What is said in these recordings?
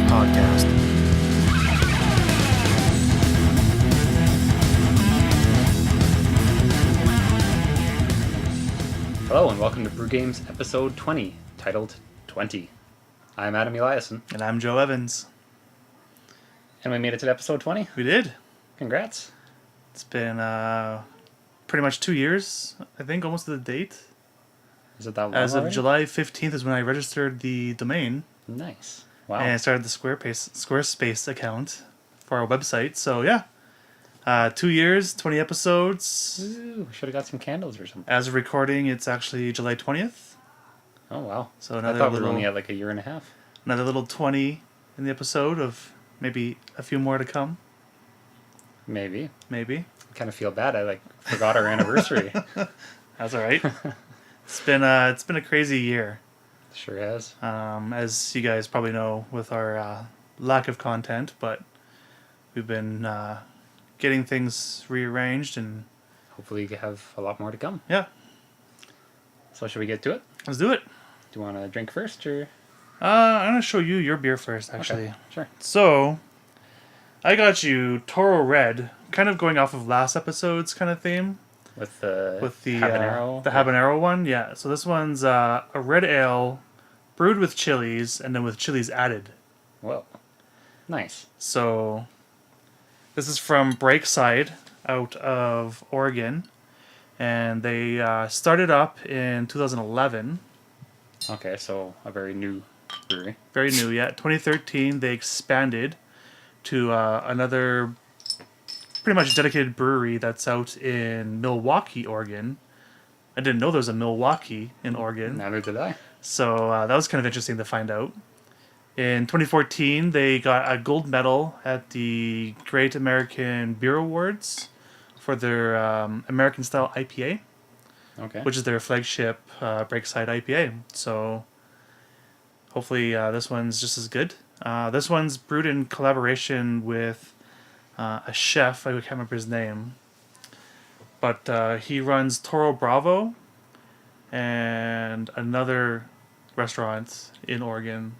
podcast. Hello and welcome to Brew Games episode 20, titled 20. I'm Adam Eliason. And I'm Joe Evans. And we made it to episode 20. We did. Congrats. It's been pretty much 2 years, I think, almost to the date. Is it that long As of already? July 15th is when I registered the domain. Nice. Wow. And started the Squarespace account for our website. So, yeah. 2 years, 20 episodes. Ooh, should have got some candles or something. As of recording, it's actually July 20th. Oh, wow. So I another thought we were little, only at like a year and a half. another little 20 in the episode of maybe a few more to come. Maybe. Maybe. I kind of feel bad. I forgot our anniversary. That's all right. It's been a crazy year. Sure has. As you guys probably know with our lack of content, but we've been getting things rearranged and Hopefully you have a lot more to come. yeah, So should we get to it? let's do it. Do you want to drink first or? I'm gonna show you your beer first, actually. Okay, sure. So, I got you Toro Red, kind of going off of last episode's kind of theme. With the habanero. The yeah. habanero one, yeah. So this one's a red ale brewed with chilies and then with chilies added. Whoa. Nice. So this is from Breakside out of Oregon. And they started up in 2011. Okay, so a very new brewery. Very new, yeah. 2013, they expanded to another pretty much dedicated brewery that's out in Milwaukee, Oregon. I didn't know there was a Milwaukee in Oregon. Neither did I. So that was kind of interesting to find out. In 2014, they got a gold medal at the Great American Beer Awards for their American-style IPA, Okay. which is their flagship Breakside IPA. So hopefully this one's just as good. This one's brewed in collaboration with a chef. I can't remember his name. But he runs Toro Bravo and another restaurant in Oregon.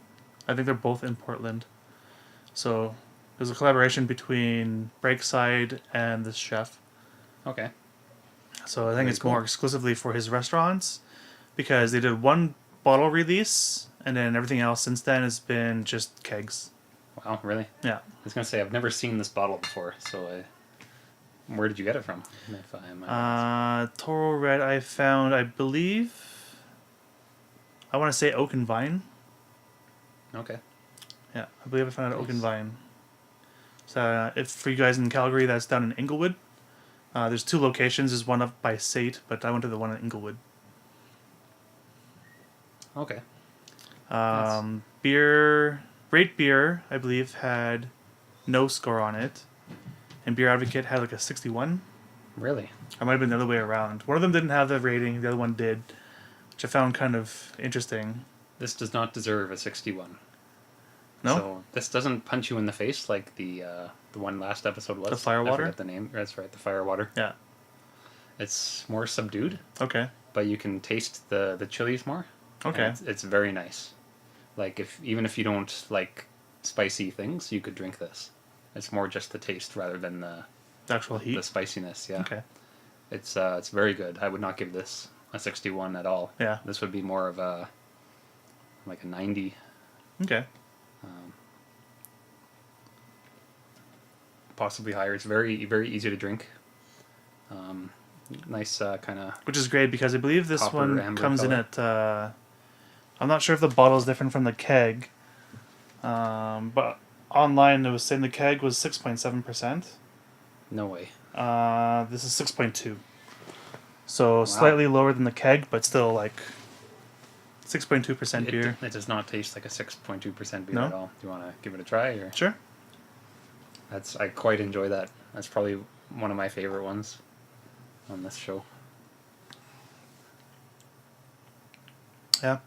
I think they're both in Portland. So there's a collaboration between Breakside and this chef. Okay. So I think Very it's cool. more exclusively for his restaurants because they did one bottle release and then everything else since then has been just kegs. Wow, really? Yeah. I was going to say, I've never seen this bottle before, so where did you get it from? If I might ask. Toro Red I found, I believe, I want to say Oak and Vine. Okay. Yeah, I believe I found it at Oak and Nice. Vine. So if for you guys in Calgary, that's down in Inglewood. There's two locations. There's one up by Sate, but I went to the one in Inglewood. Okay. Rate Beer, I believe, had no score on it. And Beer Advocate had like a 61. Really? Or might have been the other way around. One of them didn't have the rating, the other one did, which I found kind of interesting. This does not deserve a 61. No? So this doesn't punch you in the face like the one last episode was. The Firewater? I forget the name. That's right, the Firewater. Yeah. It's more subdued, Okay. but you can taste the chilies more. Okay. And it's very nice. Like even if you don't like spicy things, you could drink this. It's more just the taste rather than the The actual heat? spiciness. Yeah. Okay. It's very good. I would not give this a 61 at all. Yeah. This would be more of a 90. Okay. Possibly higher. It's very, very easy to drink. Nice kind of... Which is great because I believe this Copper one amber comes in color. at... I'm not sure if the bottle is different from the keg. But online it was saying the keg was 6.7%. No way. This is 6.2. So slightly lower than the keg, but still like 6.2% beer. It does not taste like a 6.2% beer No? at all. Do you want to give it a try? Or? Sure. I quite enjoy that. That's probably one of my favorite ones on this show. Yeah.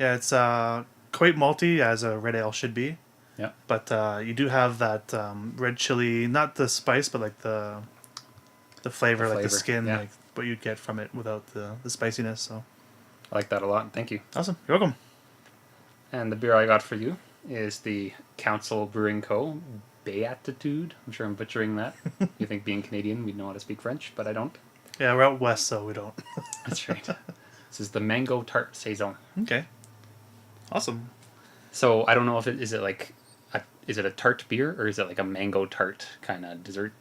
Yeah, it's quite malty as a red ale should be. Yeah. But you do have that red chili, not the spice, but like the flavor, like the skin, yeah. like what you'd get from it without the spiciness. So I like that a lot. Thank you. awesome. You're welcome. And the beer I got for you is the Council Brewing Co. Beatitude. I'm sure I'm butchering that. You think being Canadian, we'd know how to speak French, but I don't. Yeah, we're out west, so we don't. That's right. This is the Mango Tart Saison. Okay. Awesome. So I don't know if is it like is it a tart beer or is it like a mango tart kind of dessert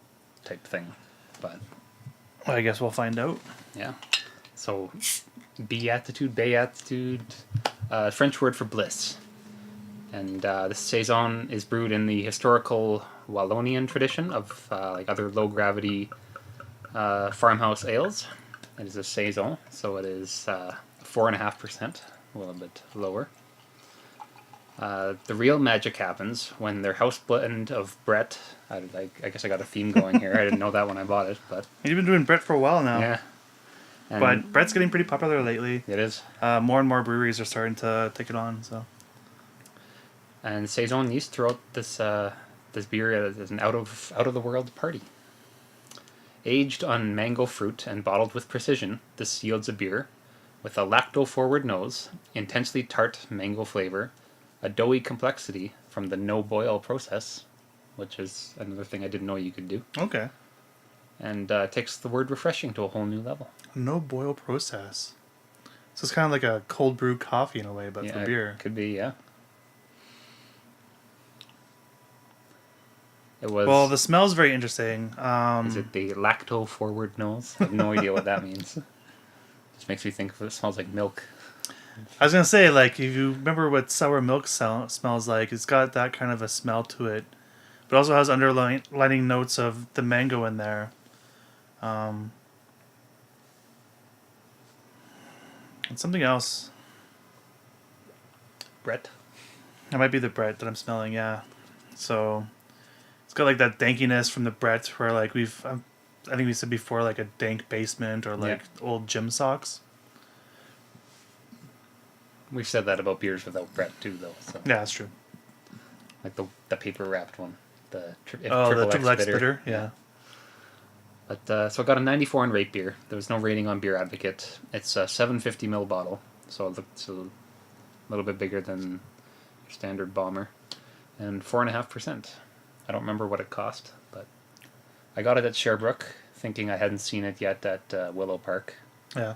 type thing? But I guess we'll find out. yeah. So Beatitude, French word for bliss. And this saison is brewed in the historical Wallonian tradition of like other low gravity farmhouse ales. It is a saison, so it is 4.5%, a little bit lower. The real magic happens when their house blend of Brett. I guess I got a theme going here. I didn't know that when I bought it, but You've been doing Brett for a while now. yeah. And But Brett's getting pretty popular lately. it is. More and more breweries are starting to take it on. So And saison yeast throughout this this beer is an out of the world party. Aged on mango fruit and bottled with precision, this yields a beer with a lacto-forward nose, intensely tart mango flavor, a doughy complexity from the no-boil process, which is another thing I didn't know you could do, okay, and takes the word refreshing to a whole new level. no boil process. So it's kind of like a cold brew coffee in a way, but for beer. Could be, yeah. It was. Well, the smell is very interesting. Is it the lacto-forward nose? I have no idea what that means. Just makes me think of it smells like milk. I was gonna say, like, if you remember what sour milk smells like, it's got that kind of a smell to it, but also has underlining notes of the mango in there. And something else. Brett? That might be the Brett that I'm smelling. Yeah. So it's got like that dankiness from the Brett, where like I think we said before, like a dank basement or like old gym socks. We've said that about beers without Brett too, though. So. Yeah, that's true. Like the paper wrapped one. The triple X bitter. Yeah. But so I got a 94 on rate beer. There was no rating on Beer Advocate. It's a 750 ml bottle, so it's a little bit bigger than your standard bomber, and 4.5%. I don't remember what it cost, but I got it at Sherbrooke, thinking I hadn't seen it yet at Willow Park. Yeah.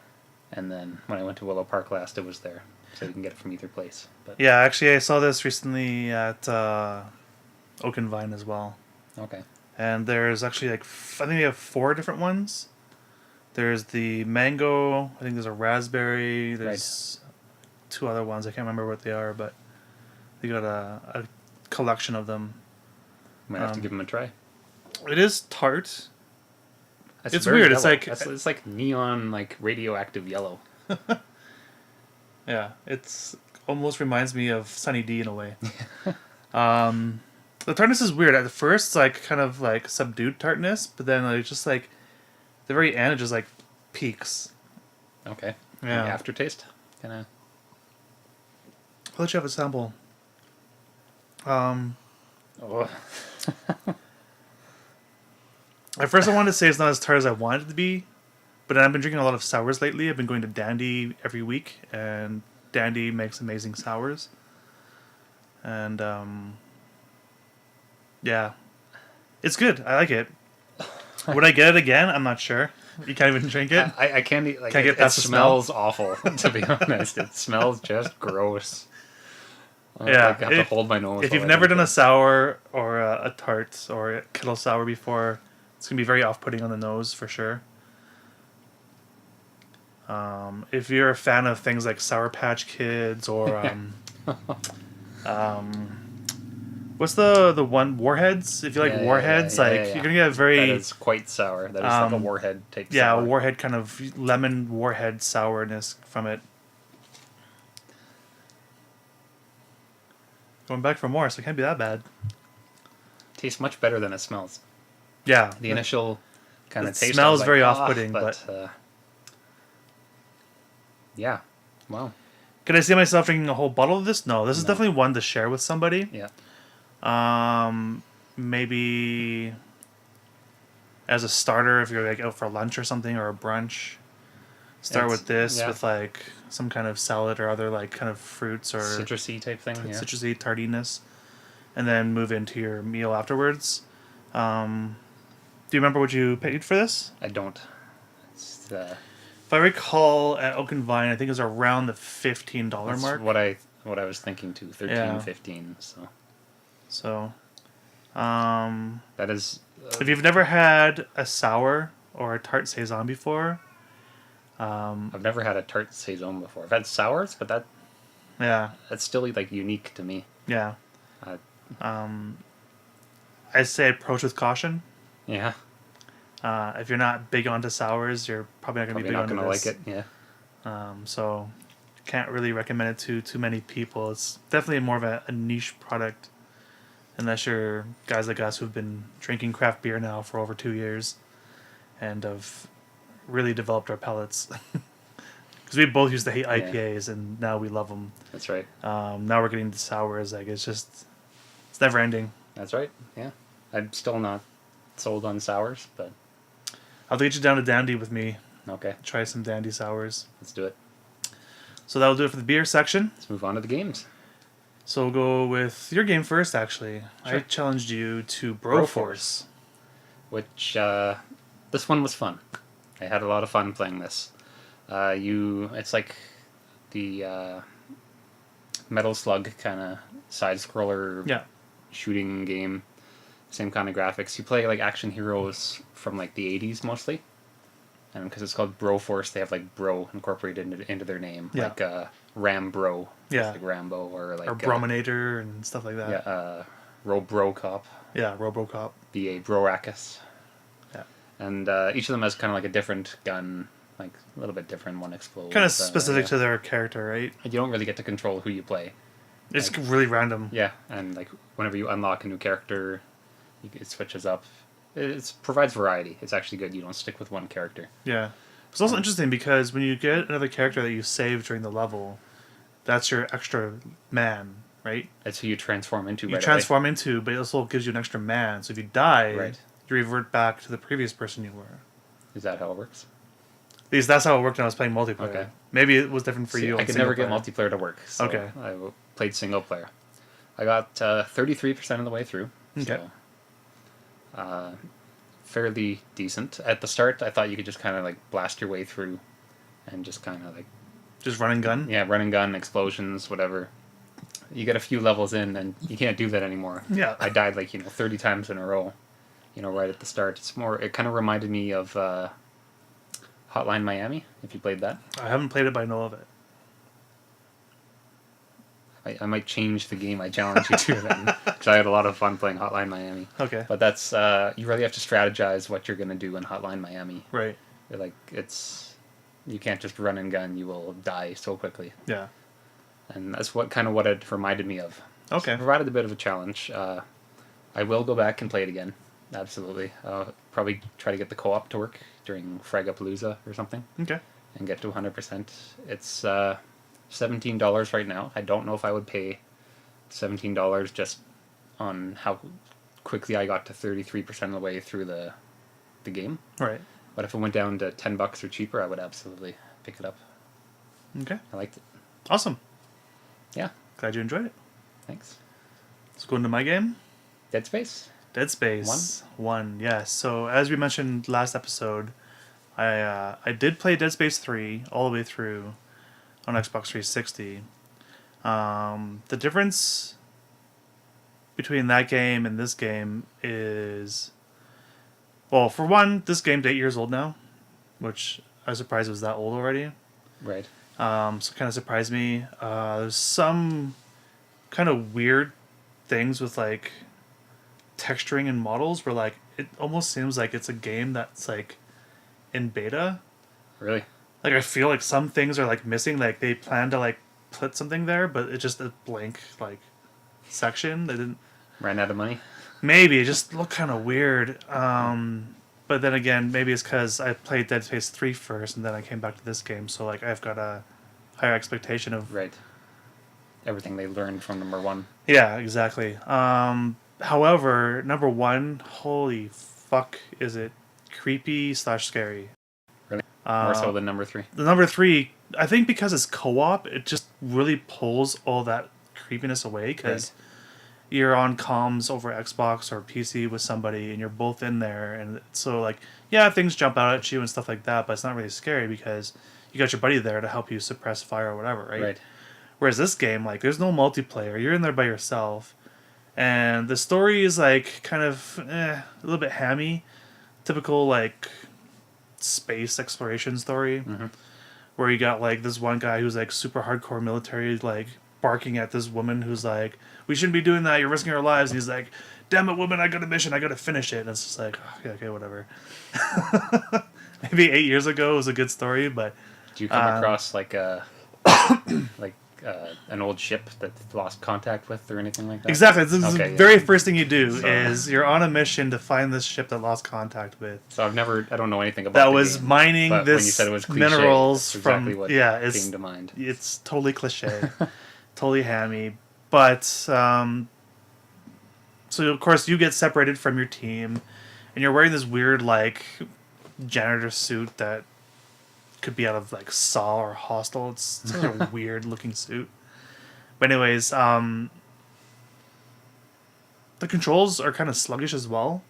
And then when I went to Willow Park last, it was there, so you can get it from either place. But yeah, actually, I saw this recently at Oak and Vine as well. okay. And there's actually like I think they have 4 different ones. There's the mango. I think there's a raspberry. There's 2 other ones. I can't remember what they are, but they got a collection of them. Might have to give them a try. It is tart. It's very weird. Yellow. It's like neon, like radioactive yellow. Yeah, it's almost reminds me of Sunny D in a way. The tartness is weird. At first, it's like kind of like subdued tartness, but then like just like the very end, it just like peaks. Okay. Yeah. The aftertaste, kind of. I'll let you have a sample. Oh. At first, I wanted to say it's not as tart as I wanted it to be, but then I've been drinking a lot of sours lately. I've been going to Dandy every week, and Dandy makes amazing sours. And yeah, it's good. I like it. Would I get it again? I'm not sure. You can't even drink it. I can't eat. Like, Can't get it past the smell? smells awful. To be honest, it smells just gross. Yeah, I have to hold my nose. If while you've I never drink done a it. sour or a tart or a kettle sour before, it's gonna be very off-putting on the nose for sure. If you're a fan of things like Sour Patch Kids or what's the one Warheads? If you like Warheads, you're gonna get a very that is quite sour. That is like a Warhead type. yeah, sour. a Warhead kind of lemon Warhead sourness from it. Going back for more, so it can't be that bad. Tastes much better than it smells. Yeah, The initial kind of it taste smells I was very like, off-putting, yeah, wow, Could I see myself drinking a whole bottle of this? No, this is definitely one to share with somebody. yeah. Maybe as a starter if you're like out for lunch or something or a brunch. start It's- with this yeah. with like some kind of salad or other like kind of fruits or Citrusy type thing. Yeah. citrusy tardiness, and then move into your meal afterwards. Do you remember what you paid for this? I don't. It's, If I recall, at Oak and Vine, I think it was around the $15 that's mark. what I was thinking too. 13, Yeah. 15. So So, that is. if you've never had a sour or a tart saison before, I've never had a tart saison before. I've had sours, but yeah, that's still like unique to me. yeah, Uh, I'd say approach with caution. yeah. If you're not big onto sours, you're probably not going to be Probably big not onto gonna this. like it. Yeah. So, can't really recommend it to too many people. It's definitely more of a niche product, unless you're guys like us who've been drinking craft beer now for over 2 years, and have really developed our palates. Because we both used to hate IPAs, and now we love them. That's right. Now we're getting to sours. Like it's never ending. That's right. Yeah. I'm still not sold on sours, but I'll get you down to Dandy with me. okay. Try some Dandy sours. Let's do it. So that'll do it for the beer section. Let's move on to the games. So we'll go with your game first, actually. Sure. I challenged you to BroForce. Which this one was fun. I had a lot of fun playing this. It's like the Metal Slug kind of side scroller Yeah. shooting game. Same kind of graphics. You play like action heroes from like the 80s mostly. And because it's called BroForce, they have like Bro incorporated into their name. Yeah. Like Ram Bro. Yeah. Like Rambo or like Or Brominator and stuff like that. yeah, Bro Cop. Yeah, Robocop. BA Brorakis. Yeah. And each of them has kind of like a different gun, like a little bit different. One explodes. Kind of specific yeah. to their character, right? You don't really get to control who you play. It's Like- really random. Yeah, and like whenever you unlock a new character, it switches up. It provides variety. It's actually good. You don't stick with one character. Yeah. It's also interesting because when you get another character that you save during the level, that's your extra man, right? That's who you transform into. You right transform into, but it also gives you an extra man. So if you die, Right. you revert back to the previous person you were. away. Is that how it works? At least that's how it worked when I was playing multiplayer. Okay. Maybe it was different for See, you. I on could never get single player. multiplayer to work. So Okay. I played single player. I got 33% of the way through. Okay. So, fairly decent. At the start, I thought you could just kind of like blast your way through and just kind of like, Just run and gun? yeah, run and gun, explosions, whatever. You get a few levels in and you can't do that anymore. Yeah. I died like, 30 times in a row, right at the start. It kind of reminded me of Hotline Miami, if you played that. I haven't played it, but I know of it. I might change the game I challenge you to then, because I had a lot of fun playing Hotline Miami. Okay. But that's, you really have to strategize what you're going to do in Hotline Miami. Right. You can't just run and gun, you will die so quickly. Yeah. And that's what it reminded me of. Okay. So it provided a bit of a challenge. I will go back and play it again. Absolutely. Probably try to get the co-op to work during Fragapalooza or something Okay. and get to 100%. It's $17 right now. I don't know if I would pay $17 just on how quickly I got to 33% of the way through the game. Right. But if it went down to $10 or cheaper, I would absolutely pick it up. Okay. I liked it. Awesome. Yeah. Glad you enjoyed it. Thanks. Let's go into my game. Dead Space. Dead Space 1. Yes. So as we mentioned last episode, I did play Dead Space 3 all the way through on Xbox 360. The difference between that game and this game is, well, for one, this game's 8 years old now, which I was surprised it was that old already. Right. So it kind of surprised me. There's some kind of weird things with like texturing and models where like it almost seems like it's a game that's like in beta. Really? Like I feel like some things are like missing. Like they plan to like put something there, but it's just a blank like section. They didn't. Ran out of money? Maybe it just looked kind of weird. But then again, maybe it's because I played Dead Space 3 first, and then I came back to this game. So like I've got a higher expectation of Right. Everything they learned from number 1. Yeah, exactly. However, number 1, holy fuck, is it creepy / scary. Really? More so than number 3. The number 3, I think because it's co-op, it just really pulls all that creepiness away because you're on comms over Xbox or PC with somebody and you're both in there, and so like things jump out at you and stuff like that, but it's not really scary because you got your buddy there to help you suppress fire or whatever, right? Whereas this game, like, there's no multiplayer. You're in there by yourself, and the story is like kind of a little bit hammy, typical like space exploration story, where you got like this one guy who's like super hardcore military, like barking at this woman who's like, we shouldn't be doing that, you're risking our lives, and he's like, damn it woman, I got a mission, I gotta finish it, and it's just like, okay, whatever. Maybe 8 years ago it was a good story, but do you come across like a like an old ship that lost contact with or anything like that? Exactly. This is the very first thing you do is you're on a mission to find this ship that lost contact with. So I don't know anything about that. The Was game, mining but this when you said it was cliche, minerals that's exactly from what it's came to mind. It's totally cliche, totally hammy. But so of course you get separated from your team, and you're wearing this weird like janitor suit that could be out of like Saw or Hostel. It's such a weird looking suit. But anyways, the controls are kind of sluggish as well.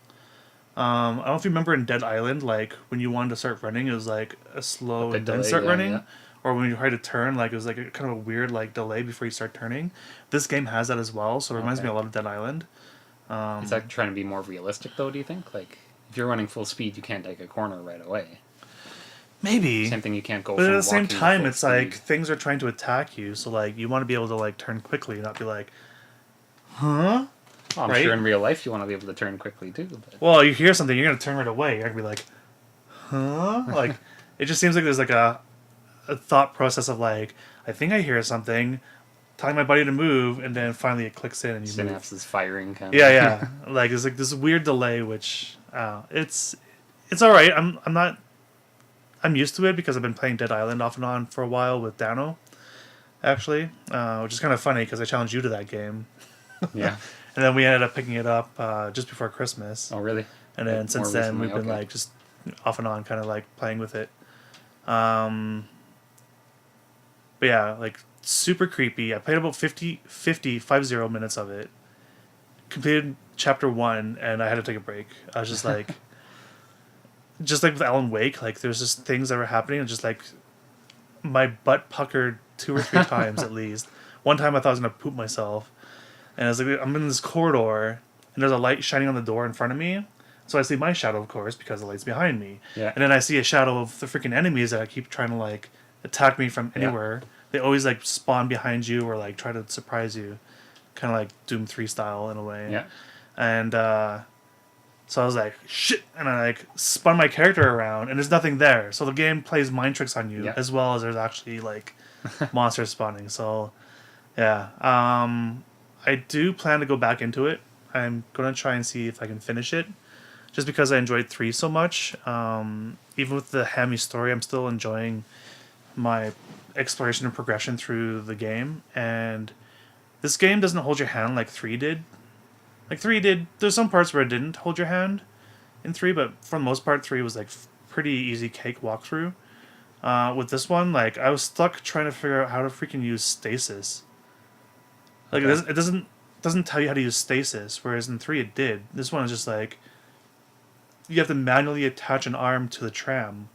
I don't know if you remember in Dead Island, like when you wanted to start running, it was like a slow and then start running. Yeah. Or when you tried to turn, like it was like a kind of a weird like delay before you start turning. This game has that as well, so it reminds me a lot of Dead Island. Is that trying to be more realistic though, do you think? Like if you're running full speed, you can't take a corner right away. Maybe. Same thing, you can't go. But at the same time, it's speed. like things are trying to attack you, so like you want to be able to like turn quickly, and not be like, huh? Well, I'm sure in real life you want to be able to turn quickly too. But... Well, you hear something, you're gonna turn right away. You're gonna be like, huh? Like it just seems like there's like a thought process of like, I think I hear something, telling my buddy to move, and then finally it clicks in and you move. Synapses firing kind of. Yeah. Like there's like this weird delay, which it's all right. I'm used to it because I've been playing Dead Island off and on for a while with Dano, actually, which is kind of funny because I challenged you to that game. Yeah. And then we ended up picking it up just before Christmas. Oh, really? And then since then we've been like just off and on kind of like playing with it. But yeah, like super creepy. I played about 50 minutes of it. Completed chapter 1 and I had to take a break. I was just like... Just like with Alan Wake, like there's just things that were happening and just like my butt puckered 2 or 3 times at least. One time I thought I was gonna poop myself, and I was like, I'm in this corridor and there's a light shining on the door in front of me, so I see my shadow, of course, because the light's behind me. Yeah. And then I see a shadow of the freaking enemies that keep trying to like attack me from anywhere. They always like spawn behind you or like try to surprise you, kind of like Doom 3 style in a way. Yeah. And so I was like, shit, and I like spun my character around, and there's nothing there. So the game plays mind tricks on you, as well as there's actually like monsters spawning. So yeah, I do plan to go back into it. I'm gonna try and see if I can finish it, just because I enjoyed 3 so much. Even with the hammy story, I'm still enjoying my exploration and progression through the game. And this game doesn't hold your hand like 3 did. Like 3 did, there's some parts where it didn't hold your hand in 3, but for the most part 3 was like pretty easy cake walkthrough. With this one, like I was stuck trying to figure out how to freaking use stasis. Like it doesn't tell you how to use stasis, whereas in 3 it did. This one is just like you have to manually attach an arm to the tram.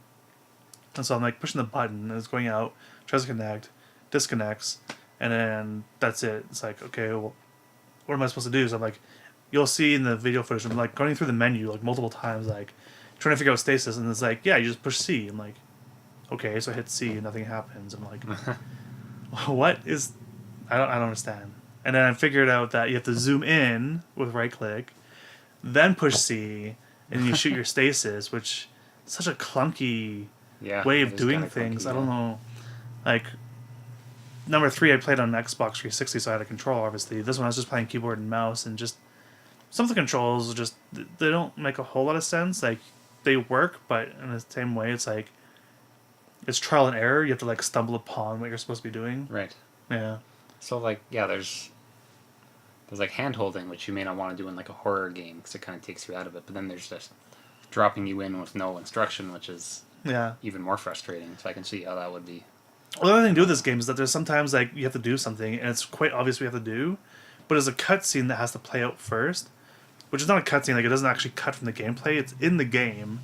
And so I'm like pushing the button and it's going out, tries to connect, disconnects, and then that's it. It's like, okay, well, what am I supposed to do? So I'm like, you'll see in the video footage, I'm like going through the menu like multiple times, like trying to figure out stasis, and it's like, yeah, you just push C. I'm like, okay, so I hit C and nothing happens. I'm like, what is? I don't understand. And then I figured out that you have to zoom in with right click, then push C, and you shoot your stasis, which is such a clunky way of doing things. Clunky, I don't know, like. Number 3, I played on Xbox 360, so I had a controller, obviously. This one I was just playing keyboard and mouse, and just some of the controls just they don't make a whole lot of sense. Like they work, but in the same way, it's like it's trial and error. You have to like stumble upon what you're supposed to be doing. Right. Yeah. So like there's like hand holding, which you may not want to do in like a horror game because it kind of takes you out of it. But then there's just dropping you in with no instruction, which is Yeah. even more frustrating. So I can see how that would be. Well, the other thing to do with this game is that there's sometimes like you have to do something and it's quite obvious what you have to do, but there's a cutscene that has to play out first, which is not a cutscene. Like it doesn't actually cut from the gameplay. It's in the game.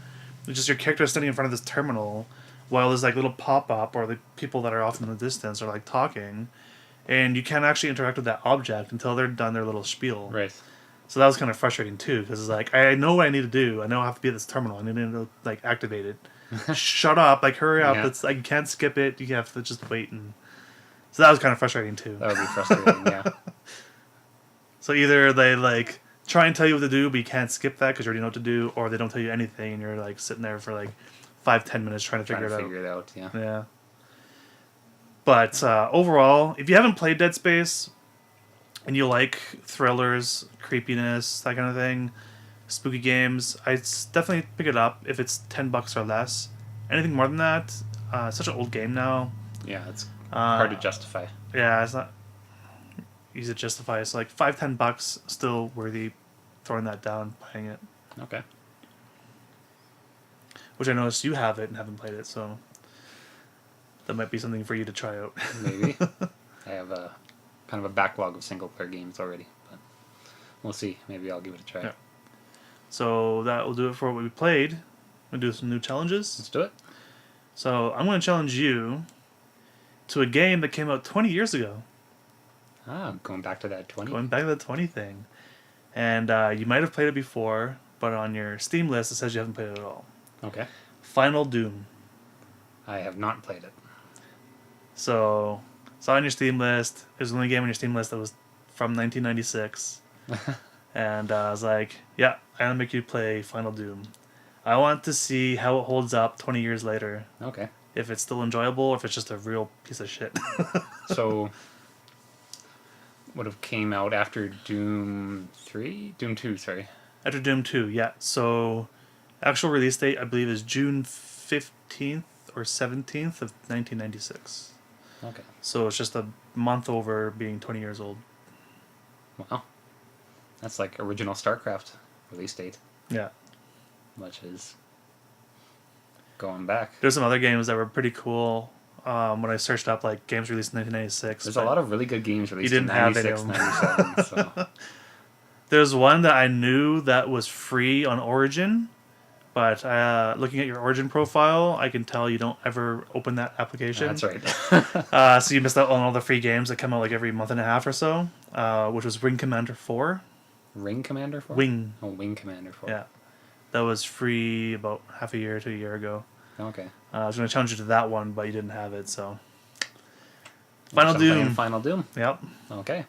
It's just your character standing in front of this terminal while there's like little pop up or the people that are off in the distance are like talking, and you can't actually interact with that object until they're done their little spiel. Right. So that was kind of frustrating too, because it's like I know what I need to do. I know I have to be at this terminal. I need to like activate it. Shut up! Like hurry up! Yeah. It's like you can't skip it. You have to just wait, and so that was kind of frustrating too. That would be frustrating. Yeah. So either they like try and tell you what to do, but you can't skip that because you already know what to do, or they don't tell you anything, and you're like sitting there for like 5-10 minutes trying to figure it out. Yeah. Yeah. But overall, if you haven't played Dead Space and you like thrillers, creepiness, that kind of thing, spooky games, I'd definitely pick it up if it's $10 or less. Anything more than that, it's such an old game now. Yeah, it's hard to justify. Yeah, it's not easy to justify. So like $5-10 still worthy throwing that down, playing it. Okay. Which I noticed you have it and haven't played it, so that might be something for you to try out. Maybe. I have a kind of a backlog of single player games already, but we'll see. Maybe I'll give it a try. Yeah. So that will do it for what we played. We'll do some new challenges. Let's do it. So I'm going to challenge you to a game that came out 20 years ago. Going back to that 20. Going back to the 20 thing. And you might have played it before, but on your Steam list it says you haven't played it at all. Okay. Final Doom. I have not played it. So it's on your Steam list. It was the only game on your Steam list that was from 1996. And I was like, yeah, I'm going to make you play Final Doom. I want to see how it holds up 20 years later. Okay. If it's still enjoyable or if it's just a real piece of shit. So, would have came out after Doom 3? Doom 2, sorry. After Doom 2, yeah. So, actual release date, I believe, is June 15th or 17th of 1996. Okay. So, it's just a month over being 20 years old. Wow. That's like original StarCraft release date, Yeah. which is going back. There's some other games that were pretty cool when I searched up, like, games released in 1996. There's a lot of really good games released in didn't have any 96, of them. 97, so... There's one that I knew that was free on Origin, but looking at your Origin profile, I can tell you don't ever open that application. That's right. So you missed out on all the free games that come out like every month and a half or so, which was Wing Commander 4. Ring Commander 4? Wing. Oh, Wing Commander 4. Yeah. That was free about half a year to a year ago. Okay. I was going to challenge you to that one, but you didn't have it, so... Final So I'm playing Doom. Final Doom. Yep. Okay.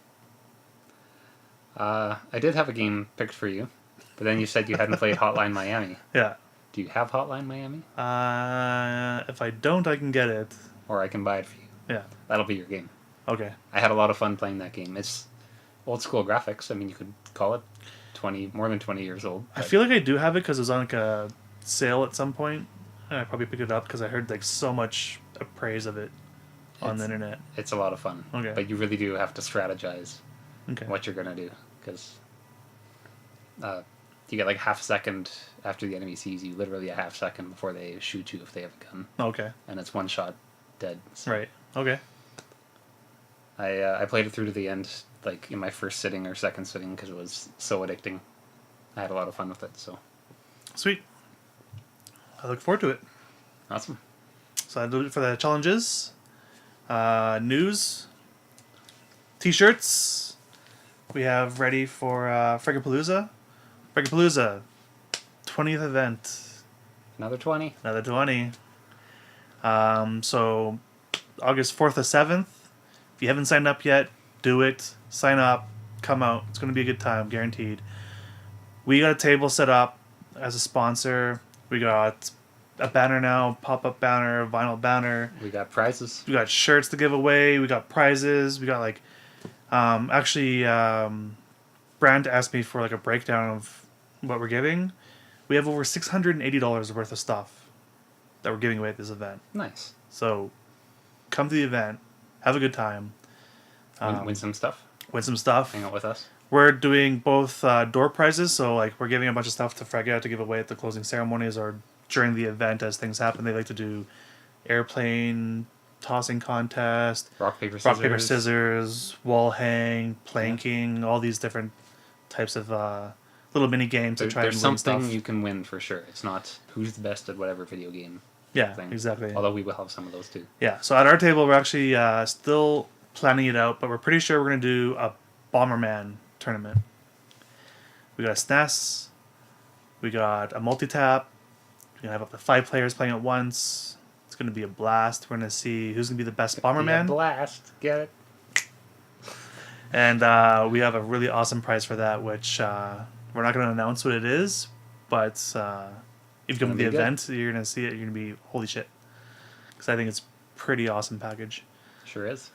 I did have a game picked for you, but then you said you hadn't played Hotline Miami. Yeah. Do you have Hotline Miami? If I don't, I can get it. Or I can buy it for you. Yeah. That'll be your game. Okay. I had a lot of fun playing that game. It's old school graphics. I mean, you could call it more than 20 years old. I feel like I do have it because it was on like a sale at some point, and I probably picked it up because I heard like so much praise of it on the internet. It's a lot of fun. Okay. But you really do have to strategize Okay. what you're going to do, because you get like half a second after the enemy sees you, literally a half second before they shoot you if they have a gun. Okay. And it's one shot dead. So Right. Okay. I played it through to the end, like in my first sitting or second sitting, because it was so addicting. I had a lot of fun with it, so. Sweet. I look forward to it. Awesome. So I do it for the challenges. News. T-shirts. We have ready for Fragapalooza. Fragapalooza. 20th event. Another 20. Another 20. So August 4th to 7th. If you haven't signed up yet, do it. Sign up. Come out. It's going to be a good time, guaranteed. We got a table set up as a sponsor. We got a banner now, pop-up banner, vinyl banner. We got prizes. We got shirts to give away. We got prizes. We got like, Brand asked me for like a breakdown of what we're giving. We have over $680 worth of stuff that we're giving away at this event. Nice. So, come to the event, have a good time, Win some stuff. win some stuff. Hang out with us. We're doing both door prizes, so like we're giving a bunch of stuff to Fragapalooza to give away at the closing ceremonies or during the event as things happen. They like to do airplane tossing contest, Rock, paper, scissors. wall hang, planking, all these different types of little mini games to try and There's win something stuff. you can win for sure. It's not who's the best at whatever video game Yeah, thing. exactly. Although we will have some of those too. Yeah, so at our table, we're actually still planning it out, but we're pretty sure we're going to do a Bomberman tournament. We got a SNES, we got a multi-tap, we're going to have up to 5 players playing at once. It's going to be a blast. We're going to see who's going to be the best Be a Bomberman. blast. Get it? And we have a really awesome prize for that, which we're not going to announce what it is, but if you come to the event, you're going to see it. You're going to be, holy shit. Because I think it's pretty awesome package. Sure is.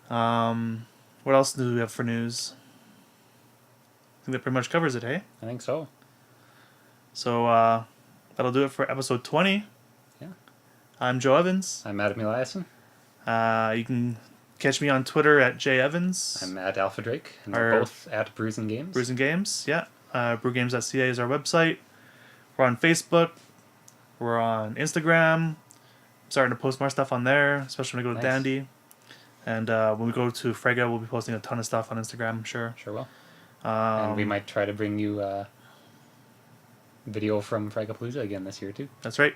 What else do we have for news? I think that pretty much covers it, hey? I think so. So that'll do it for episode 20. Yeah. I'm Joe Evans. I'm Adam Eliason. You can catch me on Twitter at JEvans. I'm at Alpha Drake, and we're both at Brews and Games. Brews and Games, yeah. Brewgames.ca is our website. We're on Facebook. We're on Instagram. Starting to post more stuff on there, especially when we go to Dandy. And when we go to Frega, we'll be posting a ton of stuff on Instagram, I'm sure. Sure will. And we might try to bring you video from Fragapalooza again this year, too. That's right.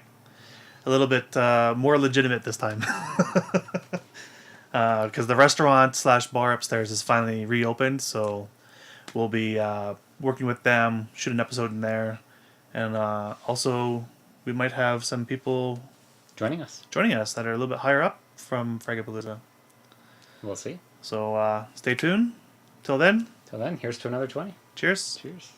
A little bit more legitimate this time. Because the restaurant/bar upstairs is finally reopened, so we'll be working with them, shoot an episode in there. And also, we might have some people joining us that are a little bit higher up from Fragapalooza. We'll see. So stay tuned. Till then, here's to another 20. Cheers. Cheers.